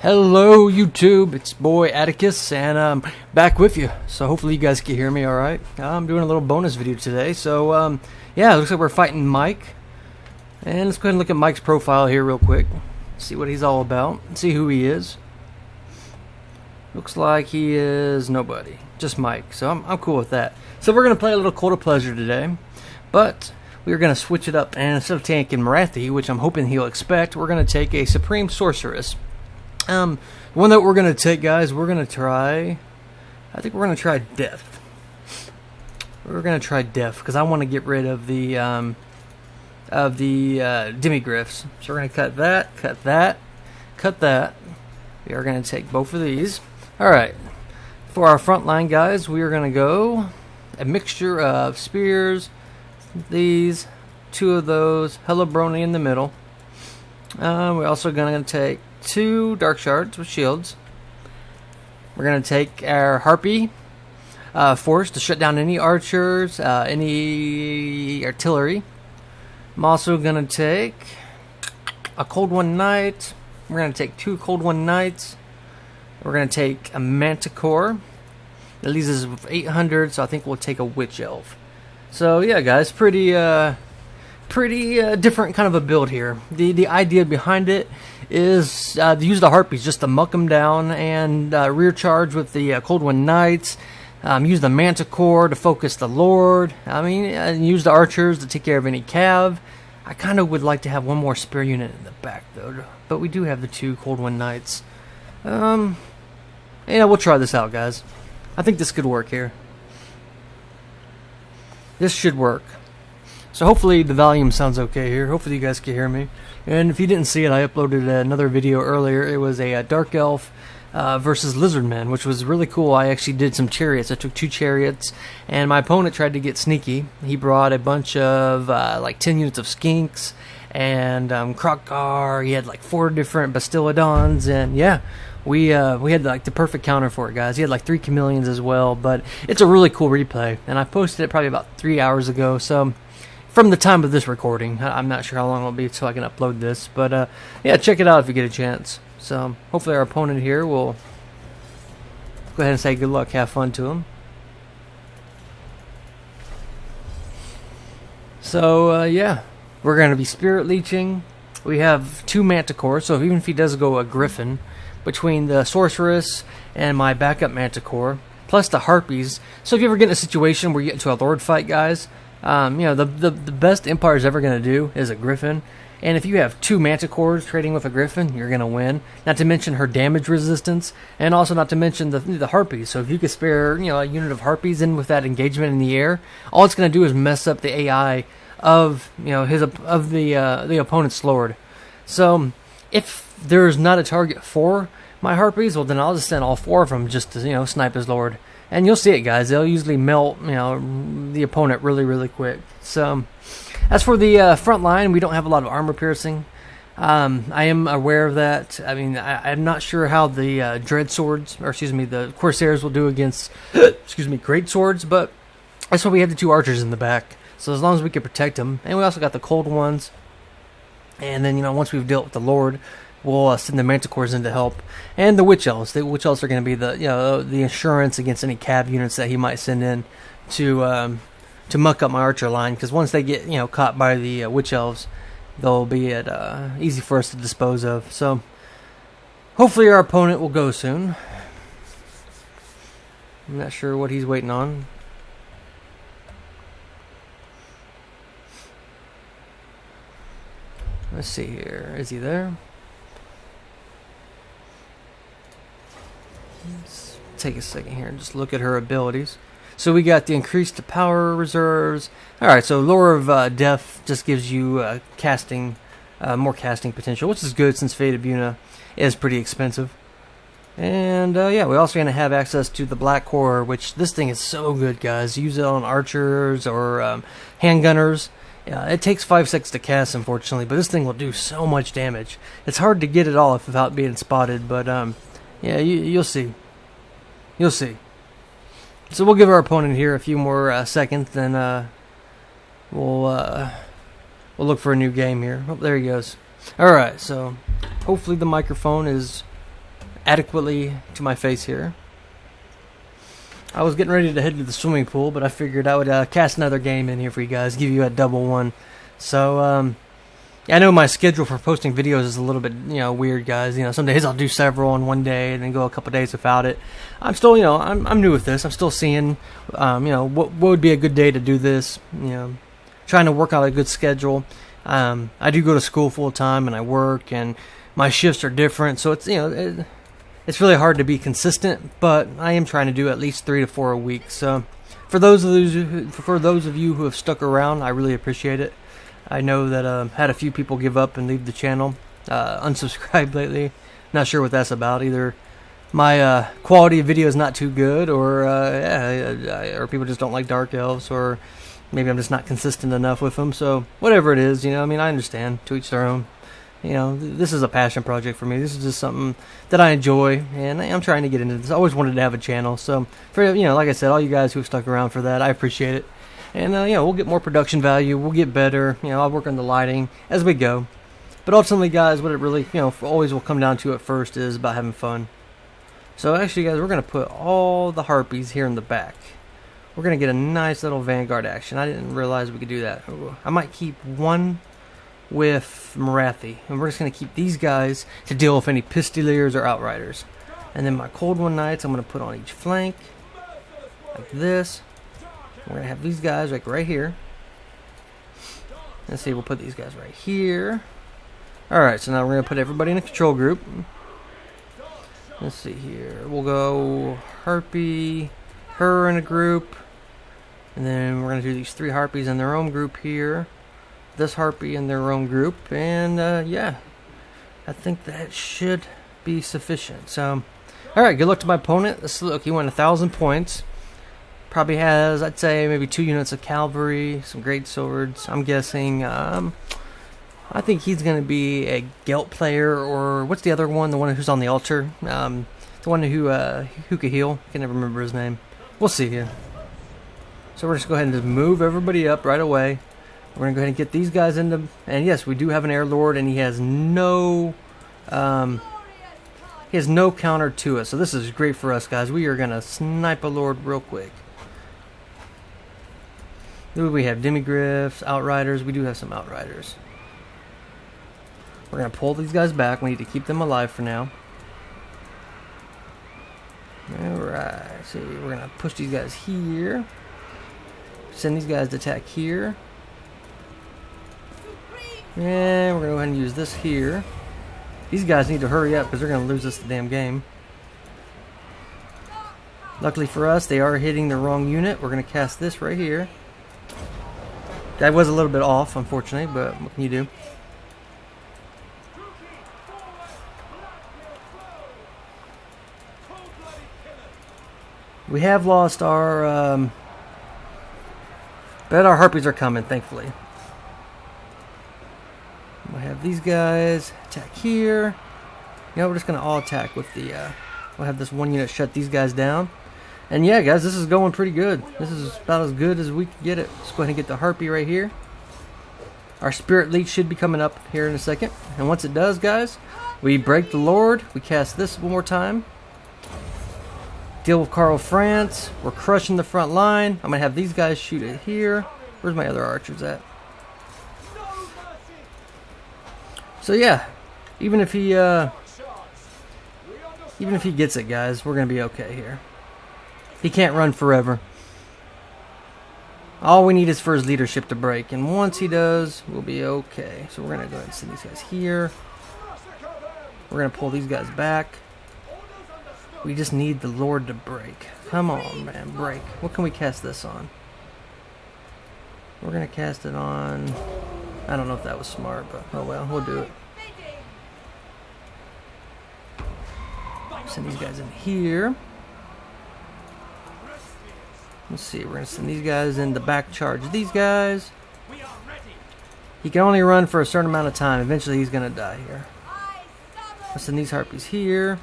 Hello YouTube, it's boy Atticus, and I'm back with you. So hopefully you guys can hear me alright. I'm doing a little bonus video today. So yeah, it looks like we're fighting Mike. And let's go ahead and look at Mike's profile here real quick. See what he's all about, see who he is. Looks like he is nobody, just Mike. So I'm cool with that. So we're going to play a little Cult of Pleasure today. But we're going to switch it up, and instead of taking Marathi, which I'm hoping he'll expect, we're going to take a Supreme Sorceress. One that we're going to take, guys, we're going to try, I think we're going to try Death. We're going to try Death, because I want to get rid of the Demigryphs. So we're going to cut that, cut that. We are going to take both of these. Alright, for our front line, guys, we are going to go a mixture of spears, these, two of those, Hellebroni in the middle. We're also going to take 2 dark shards with shields. We're going to take our harpy force to shut down any archers, any artillery. I'm also going to take a Cold One Knight. We're going to take 2 Cold One Knights. We're going to take a Manticore. That leaves us with 800, so I think we'll take a Witch Elf. So yeah, guys, pretty different kind of a build here. The idea behind it is to use the harpies just to muck them down and rear charge with the Cold One Knights. Use the Manticore to focus the Lord. I mean, use the archers to take care of any cav. I kind of would like to have one more spear unit in the back though, but we do have the 2 Cold One Knights. Yeah, we'll try this out, guys. I think this could work here. This should work. So hopefully the volume sounds okay here. Hopefully you guys can hear me. And if you didn't see it, I uploaded another video earlier. It was a Dark Elf versus Lizardmen, which was really cool. I actually did some chariots. I took 2 chariots, and my opponent tried to get sneaky. He brought a bunch of like 10 units of skinks and Krokgar. He had like 4 different Bastiladons, and yeah, we had like the perfect counter for it, guys. He had like 3 chameleons as well, but it's a really cool replay, and I posted it probably about 3 hours ago. So from the time of this recording, I'm not sure how long it'll be until I can upload this, but yeah, check it out if you get a chance. So hopefully our opponent here will go ahead and say good luck, have fun to him. So yeah, we're going to be spirit leeching. We have 2 Manticores, so even if he does go a Griffin, between the Sorceress and my backup Manticore, plus the Harpies. So if you ever get in a situation where you get into a Lord fight, guys, you know, the best Empire's ever going to do is a Griffin. And if you have 2 Manticores trading with a Griffin, you're going to win. Not to mention her damage resistance, and also not to mention the Harpies. So if you could spare, you know, a unit of Harpies in with that engagement in the air, all it's going to do is mess up the AI of, you know, the opponent's Lord. So if there's not a target for my Harpies, well then I'll just send all 4 of them just to, you know, snipe his Lord. And you'll see it, guys. They'll usually melt, you know, the opponent really quick. So as for the front line, we don't have a lot of armor piercing. I am aware of that. I mean, I'm not sure how the Dread Swords, or excuse me, the Corsairs will do against, excuse me, Great Swords, but that's why we have the 2 archers in the back. So as long as we can protect them. And we also got the Cold Ones. And then, you know, once we've dealt with the Lord, we'll send the Manticores in to help. And the Witch Elves. The Witch Elves are going to be the, you know, the insurance against any cav units that he might send in to muck up my archer line. Because once they get, you know, caught by the Witch Elves, they'll be easy for us to dispose of. So hopefully our opponent will go soon. I'm not sure what he's waiting on. Let's see here. Is he there? Let's take a second here and just look at her abilities. So we got the increased power reserves. Alright, so Lore of Death just gives you more casting potential, which is good since Fate of Buna is pretty expensive. And yeah, we're also going to have access to the Black Core, which this thing is so good, guys. Use it on archers or handgunners. It takes 5 seconds to cast, unfortunately, but this thing will do so much damage. It's hard to get it off without being spotted, but yeah, you'll see. You'll see. So we'll give our opponent here a few more seconds, then we'll look for a new game here. Oh, there he goes. Alright, so hopefully the microphone is adequately to my face here. I was getting ready to head to the swimming pool, but I figured I would cast another game in here for you guys, give you a double one. So, I know my schedule for posting videos is a little bit, weird, guys. Some days I'll do several in one day and then go a couple days without it. I'm still, I'm new with this. I'm still seeing, what would be a good day to do this. Trying to work out a good schedule. I do go to school full time and I work, and my shifts are different, so it's it's really hard to be consistent. But I am trying to do at least 3 to 4 a week. So for those of you who have stuck around, I really appreciate it. I know that had a few people give up and leave the channel, unsubscribe lately. Not sure what that's about. Either my quality of video is not too good, or people just don't like Dark Elves, or maybe I'm just not consistent enough with them. So whatever it is, I understand. To each their own. This is a passion project for me. This is just something that I enjoy, and I'm trying to get into this. I always wanted to have a channel. So for like I said, all you guys who have stuck around for that, I appreciate it. And, we'll get more production value. We'll get better. I'll work on the lighting as we go. But ultimately, guys, what it really, always will come down to at first is about having fun. So, actually, guys, we're going to put all the harpies here in the back. We're going to get a nice little vanguard action. I didn't realize we could do that. I might keep one with Marathi. And we're just going to keep these guys to deal with any Pistoliers or Outriders. And then my Cold One Knights, I'm going to put on each flank. Like this. We're going to have these guys like right here. Let's see, we'll put these guys right here. Alright, so now we're going to put everybody in a control group. Let's see here. We'll go Harpy, her in a group. And then we're going to do these 3 Harpies in their own group here. This Harpy in their own group. And, yeah. I think that should be sufficient. So, alright, good luck to my opponent. Let's look, he won 1,000 points. Probably has, I'd say, maybe 2 units of cavalry, some great swords. I'm guessing, I think he's going to be a Gelt player, or what's the other one? The one who's on the altar? The one who could heal. I can never remember his name. We'll see here. So we're just going to go ahead and just move everybody up right away. We're going to go ahead and get these guys into, and yes, we do have an Air Lord, and he has no counter to it. So this is great for us, guys. We are going to snipe a Lord real quick. We have Demigriffs, Outriders. We do have some Outriders. We're going to pull these guys back. We need to keep them alive for now. Alright, so we're going to push these guys here. Send these guys to attack here. And we're going to go ahead and use this here. These guys need to hurry up because they're going to lose this damn game. Luckily for us, they are hitting the wrong unit. We're going to cast this right here. That was a little bit off, unfortunately, but what can you do? We have lost our, but our Harpies are coming, thankfully. We'll have these guys attack here. We're just going to all attack with the, we'll have this one unit shut these guys down. And yeah, guys, this is going pretty good. This is about as good as we can get it. Let's go ahead and get the Harpy right here. Our Spirit Leech should be coming up here in a second. And once it does, guys, we break the Lord. We cast this one more time. Deal with Karl France. We're crushing the front line. I'm going to have these guys shoot it here. Where's my other archers at? So yeah, even if he gets it, guys, we're going to be okay here. He can't run forever. All we need is for his leadership to break. And once he does, we'll be okay. So we're going to go ahead and send these guys here. We're going to pull these guys back. We just need the Lord to break. Come on, man, break. What can we cast this on? We're going to cast it on... I don't know if that was smart, but oh well, we'll do it. Send these guys in here. Let's see, we're going to send these guys in the back charge. These guys, he can only run for a certain amount of time. Eventually he's going to die here. Let's send these Harpies here.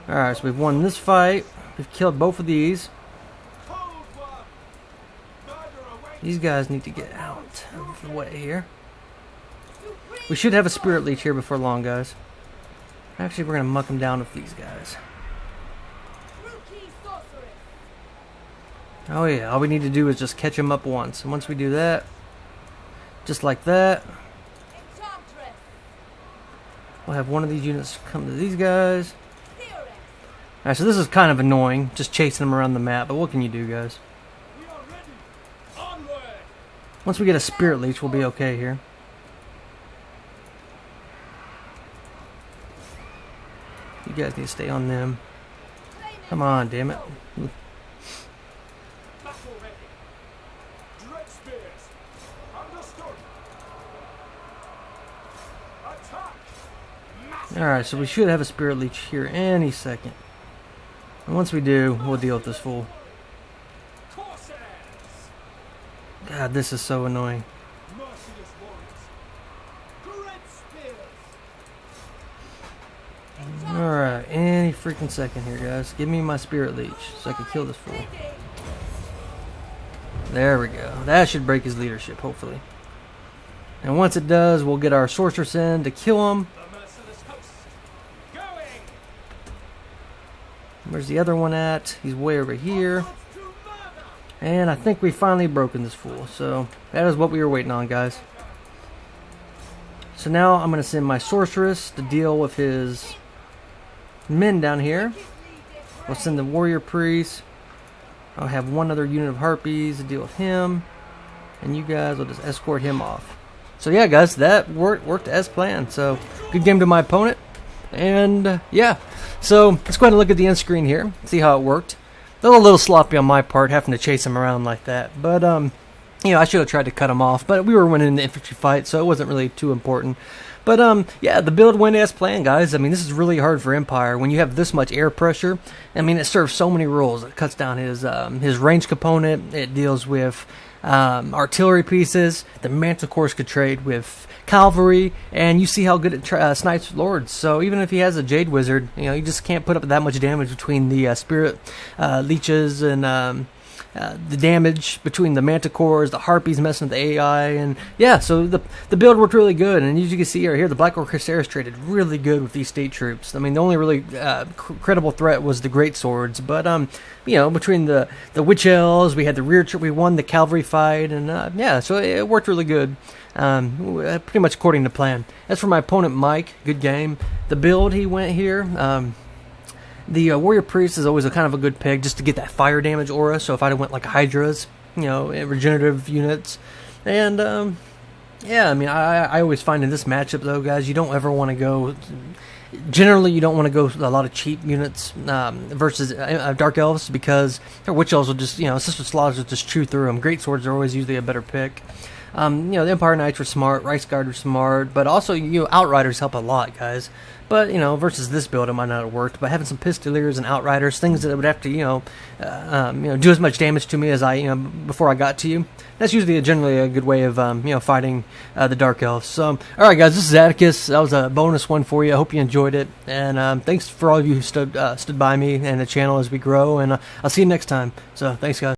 Alright, so we've won this fight. We've killed both of these. These guys need to get out of the way here. We should have a Spirit Leech here before long, guys. Actually, we're going to muck them down with these guys. Oh yeah, all we need to do is just catch them up once. And once we do that, just like that, we'll have one of these units come to these guys. Alright, so this is kind of annoying, just chasing them around the map, but what can you do, guys? Once we get a Spirit Leech, we'll be okay here. You guys need to stay on them. Come on, damn it. Alright, so we should have a Spirit Leech here any second. And once we do, we'll deal with this fool. God, this is so annoying. Alright, any freaking second here, guys. Give me my Spirit Leech so I can kill this fool. There we go. That should break his leadership, hopefully. And once it does, we'll get our Sorceress in to kill him. Where's the other one at? He's way over here. And I think we finally broken this fool. So that is what we were waiting on, guys. So now I'm going to send my Sorceress to deal with his men down here. We'll send the Warrior Priest. I'll have one other unit of Harpies to deal with him. And you guys will just escort him off. So yeah, guys, that worked as planned. So good game to my opponent. And yeah, so let's go ahead and look at the end screen here, see how it worked. A little sloppy on my part, having to chase him around like that, but you know, I should have tried to cut him off, but we were winning the infantry fight, so it wasn't really too important. But yeah, the build went as planned, guys. I mean, this is really hard for Empire when you have this much air pressure. I mean, it serves so many roles. It cuts down his range component. It deals with artillery pieces. The Manticores could trade with cavalry, and you see how good it snipes lords. So even if he has a Jade Wizard, you know, you just can't put up that much damage between the Spirit Leeches and the damage between the Manticores, the Harpies messing with the AI, and yeah, so the build worked really good. And as you can see right here, the Black Orc Crusaders traded really good with these state troops. I mean, the only really credible threat was the Great Swords, but you know, between the Witch Elves, we had the rear troop, we won the cavalry fight, and yeah, so it worked really good. Pretty much according to plan. As for my opponent Mike, good game. The build he went here, the Warrior Priest is always a kind of a good pick just to get that fire damage aura. So if I went like Hydras, you know, regenerative units, and yeah, I mean, I always find in this matchup though, guys, you don't ever want to go. Generally, you don't want to go a lot of cheap units versus Dark Elves, because their Witch Elves will just, you know, Sister Slaughters will just chew through them. Great Swords are always usually a better pick. You know, the Empire Knights were smart, Reichsguard were smart, but also, you know, Outriders help a lot, guys. But, you know, versus this build, it might not have worked. But having some Pistoliers and Outriders, things that would have to, you know, do as much damage to me as I, you know, before I got to you. That's usually generally a good way of, you know, fighting the Dark Elves. So, all right, guys, this is Atticus. That was a bonus one for you. I hope you enjoyed it, and thanks for all of you who stood by me and the channel as we grow. And I'll see you next time. So, thanks, guys.